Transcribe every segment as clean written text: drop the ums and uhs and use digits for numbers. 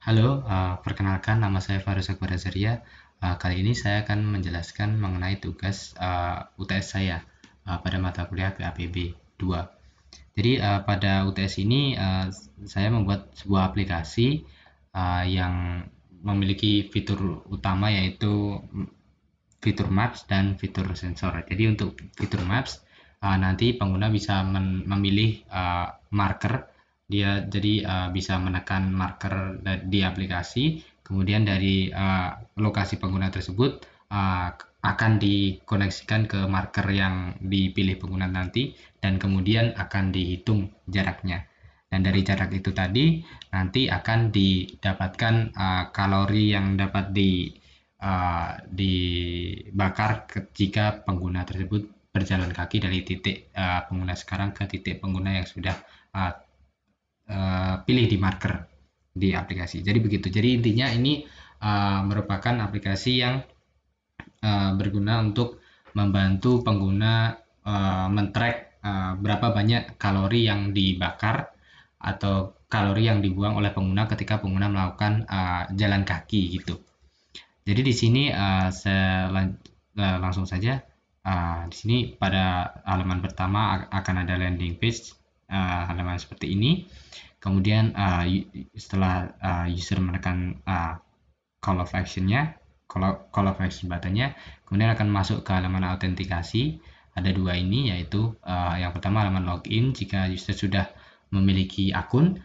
Halo, perkenalkan nama saya Farus Akbar Azaria. Kali ini saya akan menjelaskan mengenai tugas UTS saya pada mata kuliah PAPB 2. Jadi pada UTS ini saya membuat sebuah aplikasi yang memiliki fitur utama yaitu fitur Maps dan fitur sensor. Jadi untuk fitur Maps nanti pengguna bisa memilih marker. Dia jadi bisa menekan marker di aplikasi, kemudian dari lokasi pengguna tersebut akan dikoneksikan ke marker yang dipilih pengguna nanti, dan kemudian akan dihitung jaraknya. Dan dari jarak itu tadi nanti akan didapatkan kalori yang dapat dibakar jika pengguna tersebut berjalan kaki dari titik pengguna sekarang ke titik pengguna yang sudah uh, pilih di marker di aplikasi. Jadi begitu. Jadi intinya ini merupakan aplikasi yang berguna untuk membantu pengguna men-track berapa banyak kalori yang dibakar atau kalori yang dibuang oleh pengguna ketika pengguna melakukan jalan kaki gitu. Jadi di sini saya langsung saja. Di sini pada halaman pertama akan ada landing page, halaman seperti ini. Kemudian setelah user menekan call of action-nya, call of action button-nya, kemudian akan masuk ke halaman autentikasi. Ada dua ini, yaitu yang pertama halaman login jika user sudah memiliki akun,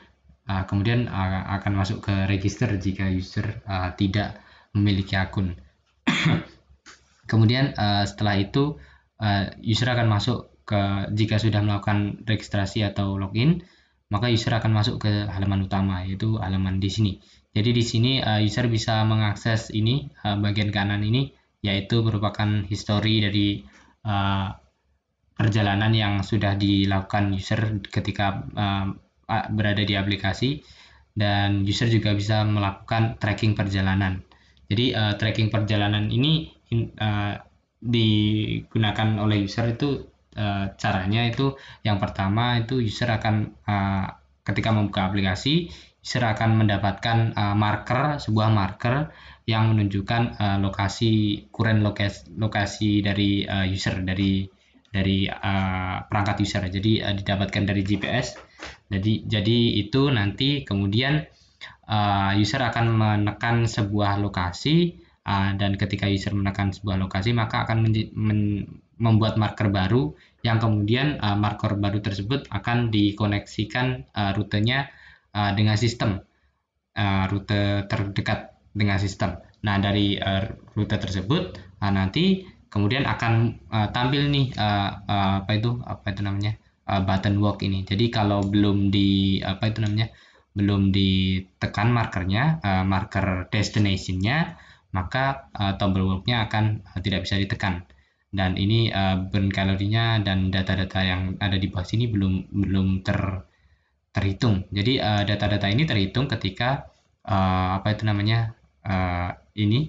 kemudian akan masuk ke register jika user tidak memiliki akun. Kemudian setelah itu user akan masuk ke, jika sudah melakukan registrasi atau login, maka user akan masuk ke halaman utama, yaitu halaman di sini. Jadi di sini user bisa mengakses ini, bagian kanan ini, yaitu merupakan history dari perjalanan yang sudah dilakukan user ketika berada di aplikasi, dan user juga bisa melakukan tracking perjalanan. Jadi tracking perjalanan ini digunakan oleh user itu, caranya itu yang pertama itu user akan ketika membuka aplikasi, user akan mendapatkan sebuah marker yang menunjukkan lokasi current lokasi dari user, dari perangkat user. Jadi didapatkan dari GPS. Jadi itu nanti kemudian user akan menekan sebuah lokasi, dan ketika user menekan sebuah lokasi maka akan membuat marker baru, yang kemudian marker baru tersebut akan dikoneksikan rutenya dengan sistem, rute terdekat dengan sistem. Nah, dari rute tersebut nanti kemudian akan tampil nih apa itu namanya, button walk ini. Jadi kalau belum belum ditekan markernya, marker destinationnya, maka tombol walknya akan tidak bisa ditekan. Dan ini burn kalorinya dan data-data yang ada di bawah sini terhitung. Jadi data-data ini terhitung ketika ini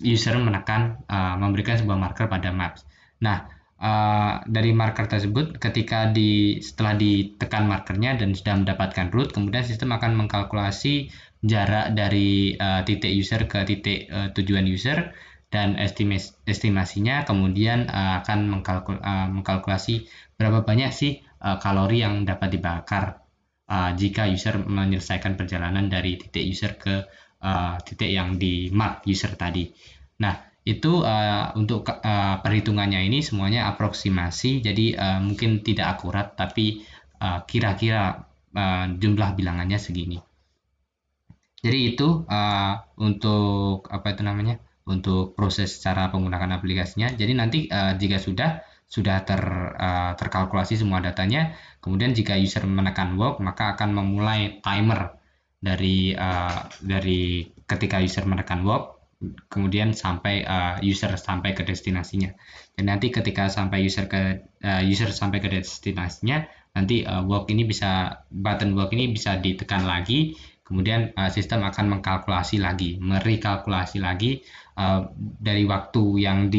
user menekan memberikan sebuah marker pada maps. Nah, dari marker tersebut ketika setelah ditekan markernya dan sudah mendapatkan root, kemudian sistem akan mengkalkulasi jarak dari titik user ke titik tujuan user, dan estimasinya kemudian akan mengkalkulasi berapa banyak sih kalori yang dapat dibakar jika user menyelesaikan perjalanan dari titik user ke titik yang di mark user tadi. Nah, itu untuk perhitungannya ini semuanya aproksimasi, jadi mungkin tidak akurat, tapi kira-kira jumlah bilangannya segini. Jadi itu untuk untuk proses cara menggunakan aplikasinya. Jadi nanti jika sudah terkalkulasi semua datanya, kemudian jika user menekan walk maka akan memulai timer dari ketika user menekan walk kemudian sampai user sampai ke destinasinya. Dan nanti ketika user sampai ke destinasinya, nanti button walk ini bisa ditekan lagi, kemudian sistem akan merekalkulasi lagi dari waktu yang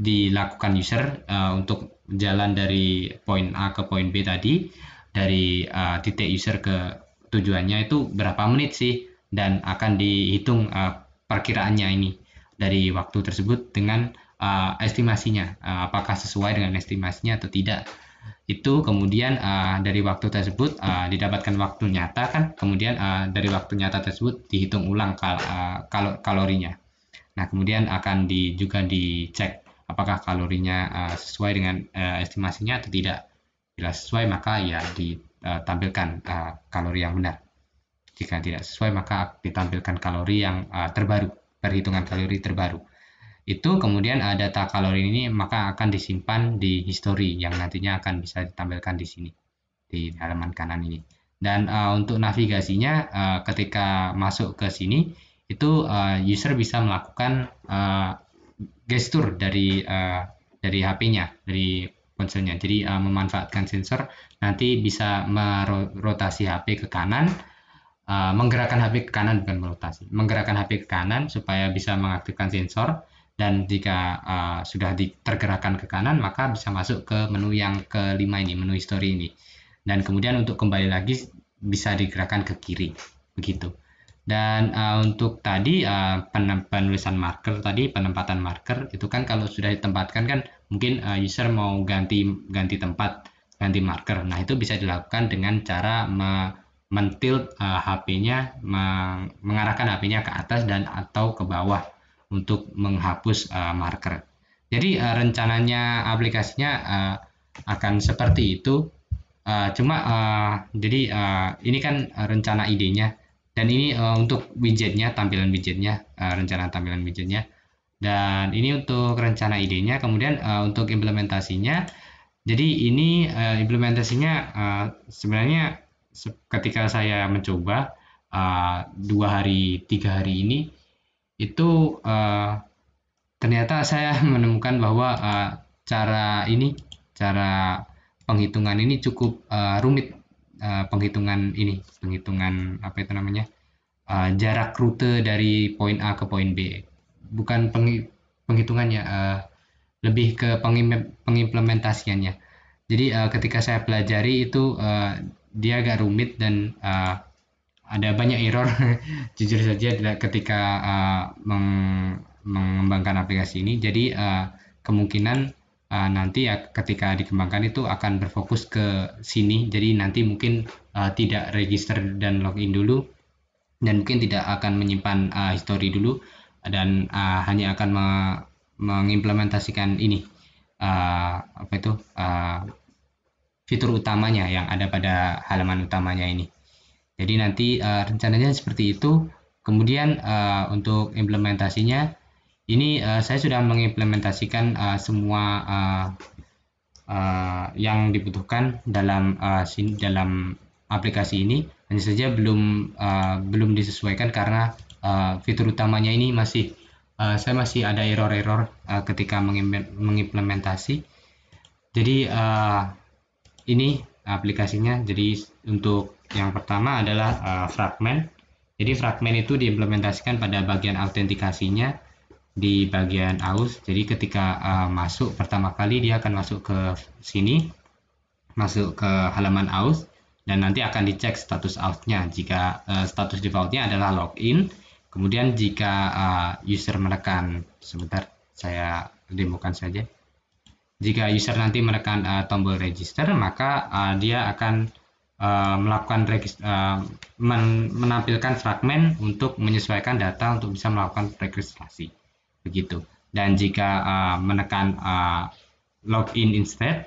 dilakukan user untuk jalan dari poin A ke poin B tadi. dari titik user ke tujuannya itu berapa menit sih, dan akan dihitung perkiraannya ini dari waktu tersebut dengan estimasinya, apakah sesuai dengan estimasinya atau tidak. Itu kemudian dari waktu tersebut didapatkan waktu nyata kan, kemudian dari waktu nyata tersebut dihitung ulang kalorinya. Nah, kemudian akan juga dicek apakah kalorinya sesuai dengan estimasinya atau tidak. Bila sesuai maka ya ditampilkan kalori yang benar. Jika tidak sesuai maka ditampilkan kalori yang terbaru, perhitungan kalori terbaru. Itu kemudian data kalori ini maka akan disimpan di history yang nantinya akan bisa ditampilkan di sini di halaman kanan ini. Dan untuk navigasinya ketika masuk ke sini itu user bisa melakukan gestur dari HP-nya, dari ponselnya. Jadi memanfaatkan sensor nanti bisa merotasi HP ke kanan, menggerakkan HP ke kanan, bukan merotasi, menggerakkan HP ke kanan supaya bisa mengaktifkan sensor, dan jika sudah tergerakkan ke kanan maka bisa masuk ke menu yang kelima ini, menu history ini, dan kemudian untuk kembali lagi bisa digerakkan ke kiri begitu. Dan untuk tadi penulisan marker tadi, penempatan marker itu kan kalau sudah ditempatkan kan mungkin user mau ganti tempat, ganti marker. Nah, itu bisa dilakukan dengan cara mentilt HP-nya, mengarahkan HP-nya ke atas dan atau ke bawah untuk menghapus marker. Jadi rencananya aplikasinya akan seperti itu. Jadi ini kan rencana idenya, dan ini untuk widgetnya, tampilan widgetnya, rencana tampilan widgetnya, dan ini untuk rencana idenya. Kemudian untuk implementasinya, jadi ini implementasinya sebenarnya ketika saya mencoba 2 hari 3 hari ini itu ternyata saya menemukan bahwa cara penghitungan ini cukup rumit. Penghitungan apa itu namanya, jarak rute dari poin A ke poin B, bukan penghitungannya, lebih ke pengimplementasiannya. Jadi ketika saya pelajari itu dia agak rumit dan ada banyak error jujur saja ketika mengembangkan aplikasi ini. Jadi kemungkinan nanti ya ketika dikembangkan itu akan berfokus ke sini. Jadi nanti mungkin tidak register dan login dulu, dan mungkin tidak akan menyimpan history dulu, dan hanya akan mengimplementasikan ini apa itu fitur utamanya yang ada pada halaman utamanya ini. Jadi nanti rencananya seperti itu. Kemudian untuk implementasinya ini saya sudah mengimplementasikan semua yang dibutuhkan dalam aplikasi ini. Hanya saja belum disesuaikan karena fitur utamanya ini saya masih ada error-error ketika mengimplementasi. Jadi ini aplikasinya. Jadi untuk yang pertama adalah fragment. Jadi fragment itu diimplementasikan pada bagian autentikasinya di bagian aus. Jadi ketika masuk pertama kali dia akan masuk ke sini, masuk ke halaman aus, dan nanti akan dicek status aus-nya. Jika status defaultnya adalah login, kemudian jika user menekan, sebentar saya demokan saja. Jika user nanti menekan tombol register, maka dia akan melakukan menampilkan fragmen untuk menyesuaikan data untuk bisa melakukan registrasi begitu. Dan jika menekan login instead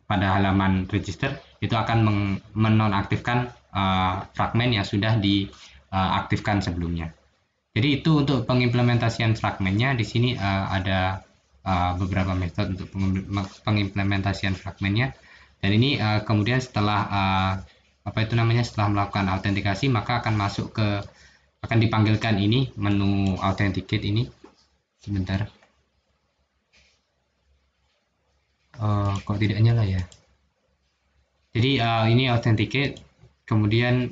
pada halaman register, itu akan menonaktifkan fragmen yang sudah diaktifkan sebelumnya. Jadi itu untuk pengimplementasian fragmennya. Di sini ada beberapa metode untuk pengimplementasian fragmennya. Dan ini kemudian setelah setelah melakukan autentikasi maka akan dipanggilkan ini menu authenticate ini. Sebentar, kok tidak nyala ya. Jadi ini authenticate. Kemudian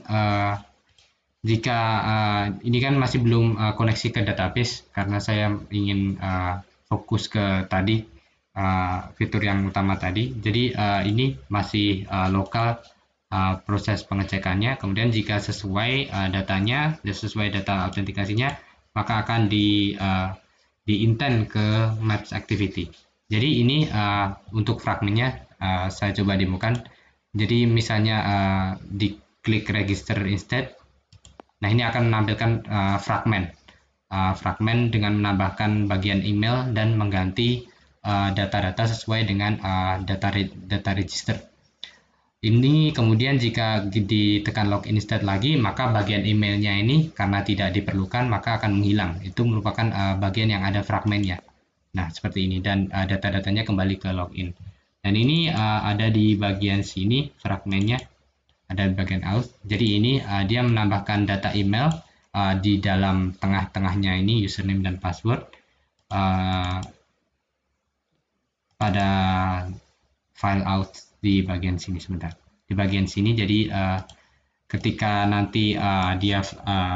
jika ini kan masih belum koneksi ke database karena saya ingin fokus ke tadi fitur yang utama tadi. Jadi ini masih lokal proses pengecekannya. Kemudian jika sesuai datanya, sesuai data autentikasinya, maka akan di intent ke Maps Activity. Jadi ini untuk fragmennya saya coba demokan. Jadi misalnya diklik register instead. Nah ini akan menampilkan fragmen dengan menambahkan bagian email dan mengganti data-data sesuai dengan data register. Ini kemudian jika ditekan login instead lagi, maka bagian emailnya ini karena tidak diperlukan maka akan menghilang. Itu merupakan bagian yang ada fragmennya. Nah seperti ini dan data-datanya kembali ke login. Dan ini ada di bagian sini fragmennya, ada di bagian out. Jadi ini dia menambahkan data email di dalam tengah-tengahnya ini username dan password pada file out di bagian sini sebentar. Di bagian sini jadi ketika nanti dia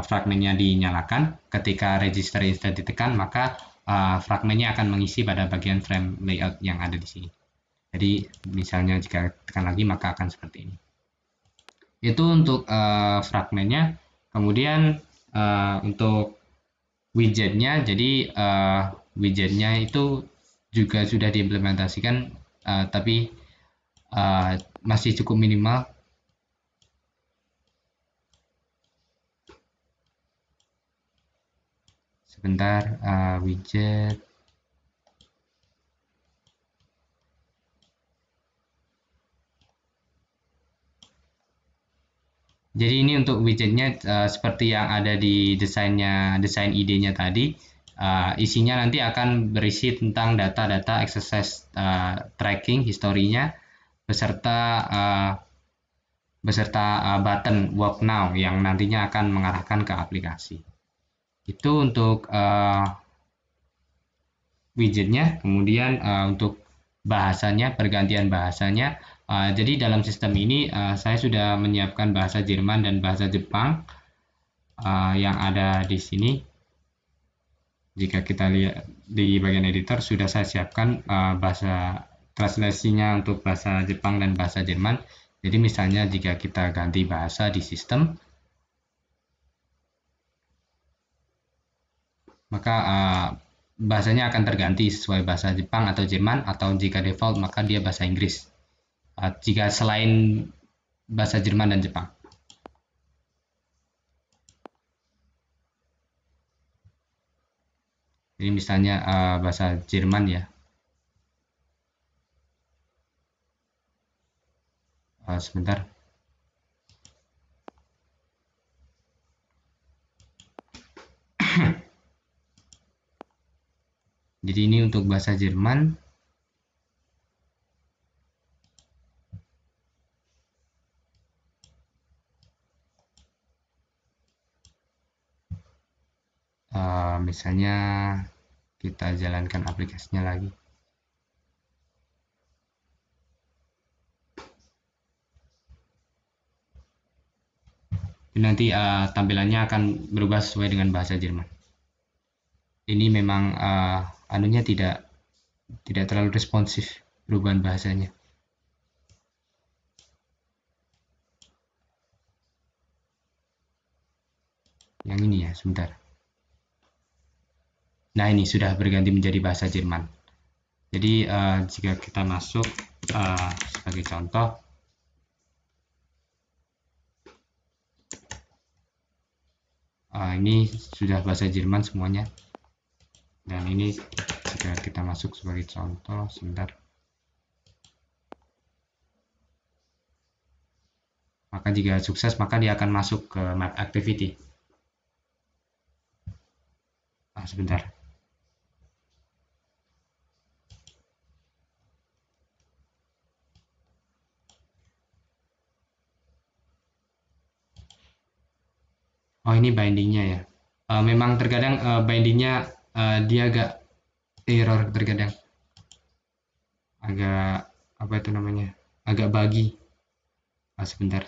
fragmennya dinyalakan, ketika register instead ditekan, maka fragmennya akan mengisi pada bagian frame layout yang ada di sini. Jadi misalnya jika tekan lagi maka akan seperti ini. Itu untuk fragmennya. Kemudian untuk widgetnya, jadi widgetnya itu juga sudah diimplementasikan, tapi masih cukup minimal. Sebentar, widget. Jadi ini untuk widgetnya seperti yang ada di desain idenya tadi, isinya nanti akan berisi tentang data-data exercise tracking historinya beserta button work now yang nantinya akan mengarahkan ke aplikasi. Itu untuk widgetnya. Kemudian untuk bahasanya, pergantian bahasanya. Jadi dalam sistem ini saya sudah menyiapkan bahasa Jerman dan bahasa Jepang yang ada di sini. Jika kita lihat di bagian editor sudah saya siapkan bahasa translasinya untuk bahasa Jepang dan bahasa Jerman. Jadi misalnya jika kita ganti bahasa di sistem, maka bahasanya akan terganti sesuai bahasa Jepang atau Jerman, atau jika default maka dia bahasa Inggris. Jika selain bahasa Jerman dan Jepang. Ini misalnya bahasa Jerman ya. Sebentar. Jadi ini untuk bahasa Jerman. Misalnya kita jalankan aplikasinya lagi. Nanti tampilannya akan berubah sesuai dengan bahasa Jerman. Ini memang anunya tidak terlalu responsif perubahan bahasanya. Yang ini ya, sebentar. Nah ini sudah berganti menjadi bahasa Jerman. Jadi jika kita masuk sebagai contoh, ini sudah bahasa Jerman semuanya. Dan ini jika kita masuk sebagai contoh, sebentar. Maka jika sukses maka dia akan masuk ke map activity. Sebentar. Oh ini bindingnya ya. Memang terkadang bindingnya dia agak error terkadang. Agak apa itu namanya? Agak buggy. Sebentar.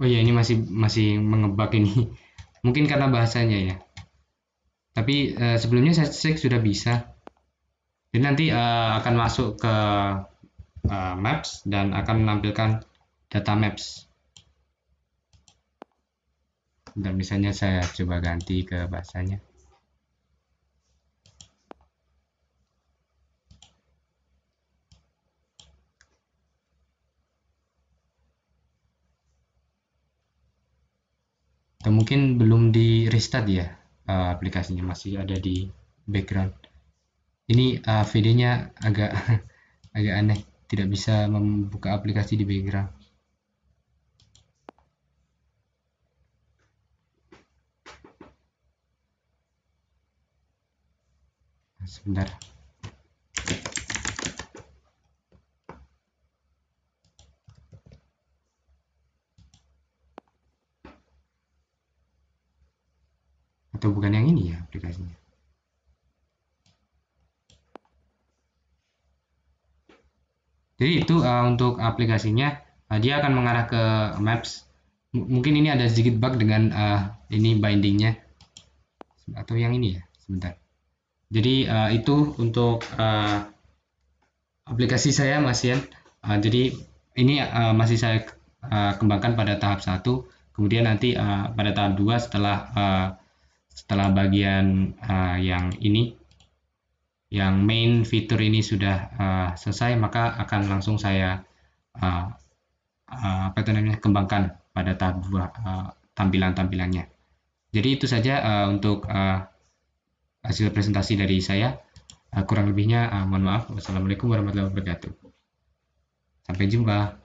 Oh ya, ini masih masih mengebak ini. Mungkin karena bahasanya ya. Tapi sebelumnya saya cek sudah bisa. Jadi nanti akan masuk ke Maps dan akan menampilkan data Maps. Dan misalnya saya coba ganti ke bahasanya. Atau mungkin belum di restart ya, aplikasinya masih ada di background. Ini videonya agak agak aneh, tidak bisa membuka aplikasi di background. Sebentar. Atau bukan yang ini ya aplikasinya. Jadi itu untuk aplikasinya, dia akan mengarah ke Maps. Mungkin ini ada sedikit bug dengan ini bindingnya, atau yang ini ya, sebentar. Jadi itu untuk aplikasi saya Mas Yan. Jadi ini masih saya kembangkan pada tahap satu, kemudian nanti pada tahap 2 setelah bagian yang ini, yang main fitur ini sudah selesai, maka akan langsung saya uh, apa itu namanya, kembangkan pada tahap 2 tampilan-tampilannya. Jadi itu saja untuk hasil presentasi dari saya. Kurang lebihnya mohon maaf. Wassalamualaikum warahmatullahi wabarakatuh. Sampai jumpa.